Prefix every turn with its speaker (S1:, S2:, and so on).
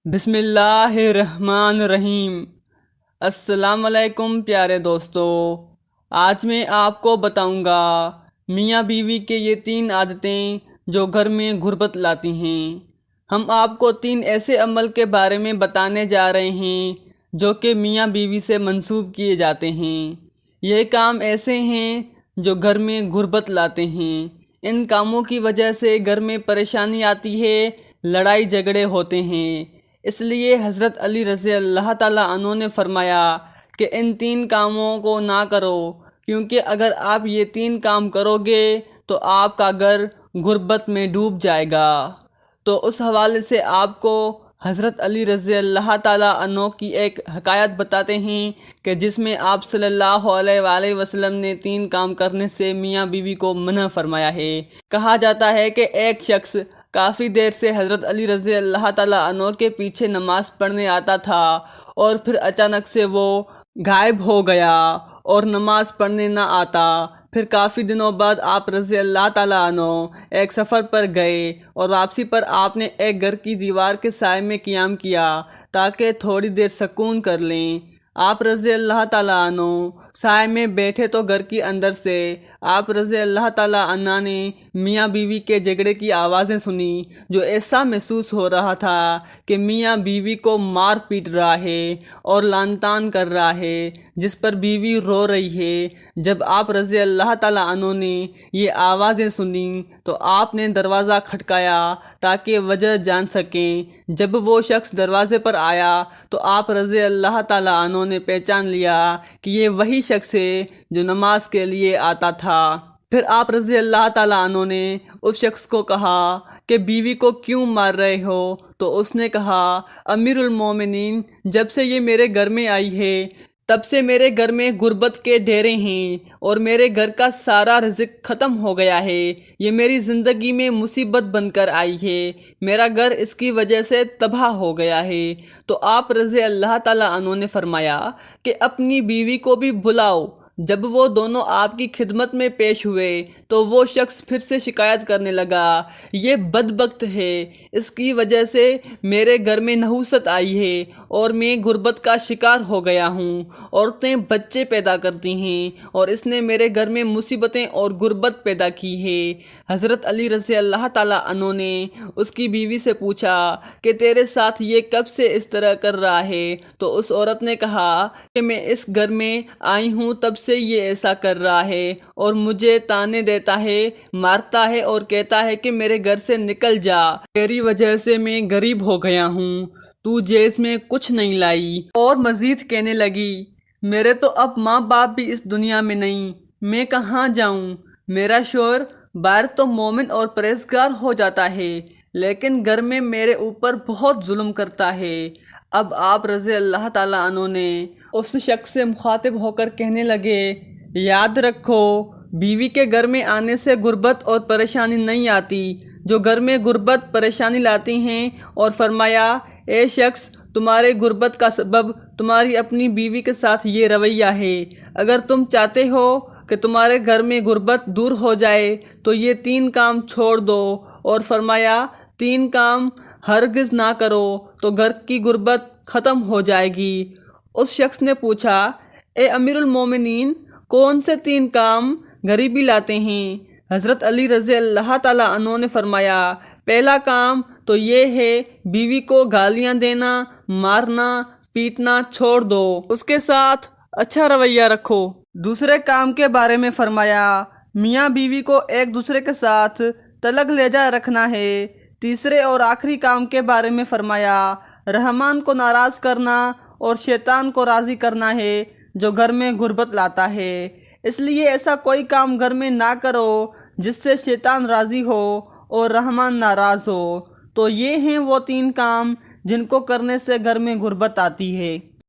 S1: بسم اللہ الرحمن الرحیم۔ السلام علیکم پیارے دوستو، آج میں آپ کو بتاؤں گا میاں بیوی کے یہ 3 عادتیں جو گھر میں غربت لاتی ہیں۔ ہم آپ کو 3 ایسے عمل کے بارے میں بتانے جا رہے ہیں جو کہ میاں بیوی سے منسوب کیے جاتے ہیں۔ یہ کام ایسے ہیں جو گھر میں غربت لاتے ہیں۔ ان کاموں کی وجہ سے گھر میں پریشانی آتی ہے، لڑائی جھگڑے ہوتے ہیں۔ اس لیے حضرت علی رضی اللہ تعالیٰ عنہ نے فرمایا کہ ان 3 کاموں کو نہ کرو، کیونکہ اگر آپ یہ 3 کام کرو گے تو آپ کا گھر غربت میں ڈوب جائے گا۔ تو اس حوالے سے آپ کو حضرت علی رضی اللہ تعالیٰ عنہ کی ایک حکایت بتاتے ہیں کہ جس میں آپ صلی اللہ علیہ وآلہ وسلم نے 3 کام کرنے سے میاں بیوی کو منع فرمایا ہے۔ کہا جاتا ہے کہ ایک شخص کافی دیر سے حضرت علی رضی اللہ تعالیٰ عنہ کے پیچھے نماز پڑھنے آتا تھا اور پھر اچانک سے وہ غائب ہو گیا اور نماز پڑھنے نہ آتا۔ پھر کافی دنوں بعد آپ رضی اللہ تعالیٰ عنہ ایک سفر پر گئے اور واپسی پر آپ نے ایک گھر کی دیوار کے سائے میں قیام کیا تاکہ تھوڑی دیر سکون کر لیں۔ آپ رضی اللہ تعالیٰ عنہ سائے میں بیٹھے تو گھر کی اندر سے آپ رضی اللہ تعالیٰ عنہ نے میاں بیوی کے جھگڑے کی آوازیں سنی، جو ایسا محسوس ہو رہا تھا کہ میاں بیوی کو مار پیٹ رہا ہے اور لعن طعن کر رہا ہے، جس پر بیوی رو رہی ہے۔ جب آپ رضی اللہ تعالیٰ عنہ نے یہ آوازیں سنیں تو آپ نے دروازہ کھٹکایا تاکہ وجہ جان سکیں۔ جب وہ شخص دروازے پر آیا تو آپ رضی اللہ تعالیٰ عنہ نے پہچان لیا کہ یہ وہی شخص ہے جو نماز کے لیے آتا تھا۔ پھر آپ رضی اللہ تعالیٰ عنہ نے اس شخص کو کہا کہ بیوی کو کیوں مار رہے ہو؟ تو اس نے کہا، امیر المومنین، جب سے یہ میرے گھر میں آئی ہے تب سے میرے گھر میں غربت کے ڈیرے ہیں اور میرے گھر کا سارا رزق ختم ہو گیا ہے۔ یہ میری زندگی میں مصیبت بن کر آئی ہے، میرا گھر اس کی وجہ سے تباہ ہو گیا ہے۔ تو آپ رضی اللہ تعالیٰ عنہ نے فرمایا کہ اپنی بیوی کو بھی بلاؤ۔ جب وہ دونوں آپ کی خدمت میں پیش ہوئے تو وہ شخص پھر سے شکایت کرنے لگا، یہ بدبخت ہے، اس کی وجہ سے میرے گھر میں نحوست آئی ہے اور میں غربت کا شکار ہو گیا ہوں۔ عورتیں بچے پیدا کرتی ہیں اور اس نے میرے گھر میں مصیبتیں اور غربت پیدا کی ہے۔ حضرت علی رضی اللہ تعالیٰ عنہ نے اس کی بیوی سے پوچھا کہ تیرے ساتھ یہ کب سے اس طرح کر رہا ہے؟ تو اس عورت نے کہا کہ میں اس گھر میں آئی ہوں تب سے یہ ایسا کر رہا ہے اور مجھے طعنے دیتا ہے، مارتا ہے اور کہتا ہے کہ میرے گھر سے نکل جا، تیری وجہ سے میں غریب ہو گیا ہوں، تو جیز میں کچھ نہیں لائی۔ اور مزید کہنے لگی، میرے تو اب ماں باپ بھی اس دنیا میں نہیں، میں کہاں جاؤں؟ میرا شوہر باہر تو مومن اور پرہیزگار ہو جاتا ہے لیکن گھر میں میرے اوپر بہت ظلم کرتا ہے۔ اب آپ رضی اللہ تعالیٰ عنہ نے اس شخص سے مخاطب ہو کر کہنے لگے، یاد رکھو، بیوی کے گھر میں آنے سے غربت اور پریشانی نہیں آتی، جو گھر میں غربت پریشانی لاتی ہیں۔ اور فرمایا، اے شخص، تمہارے غربت کا سبب تمہاری اپنی بیوی کے ساتھ یہ رویہ ہے۔ اگر تم چاہتے ہو کہ تمہارے گھر میں غربت دور ہو جائے تو یہ 3 کام چھوڑ دو۔ اور فرمایا، 3 کام ہرگز نہ کرو تو گھر کی غربت ختم ہو جائے گی۔ اس شخص نے پوچھا، اے امیر المومنین، کون سے 3 کام غریبی لاتے ہیں؟ حضرت علی رضی اللہ تعالیٰ عنہ نے فرمایا، پہلا کام تو یہ ہے بیوی کو گالیاں دینا، مارنا پیٹنا چھوڑ دو، اس کے ساتھ اچھا رویہ رکھو۔ دوسرے کام کے بارے میں فرمایا، میاں بیوی کو ایک دوسرے کے ساتھ تلق لہجہ رکھنا ہے۔ تیسرے اور آخری کام کے بارے میں فرمایا، رحمان کو ناراض کرنا اور شیطان کو راضی کرنا ہے جو گھر میں غربت لاتا ہے۔ اس لیے ایسا کوئی کام گھر میں نہ کرو جس سے شیطان راضی ہو اور رحمان ناراض ہو۔ تو یہ ہیں وہ 3 کام جن کو کرنے سے گھر میں غربت آتی ہے۔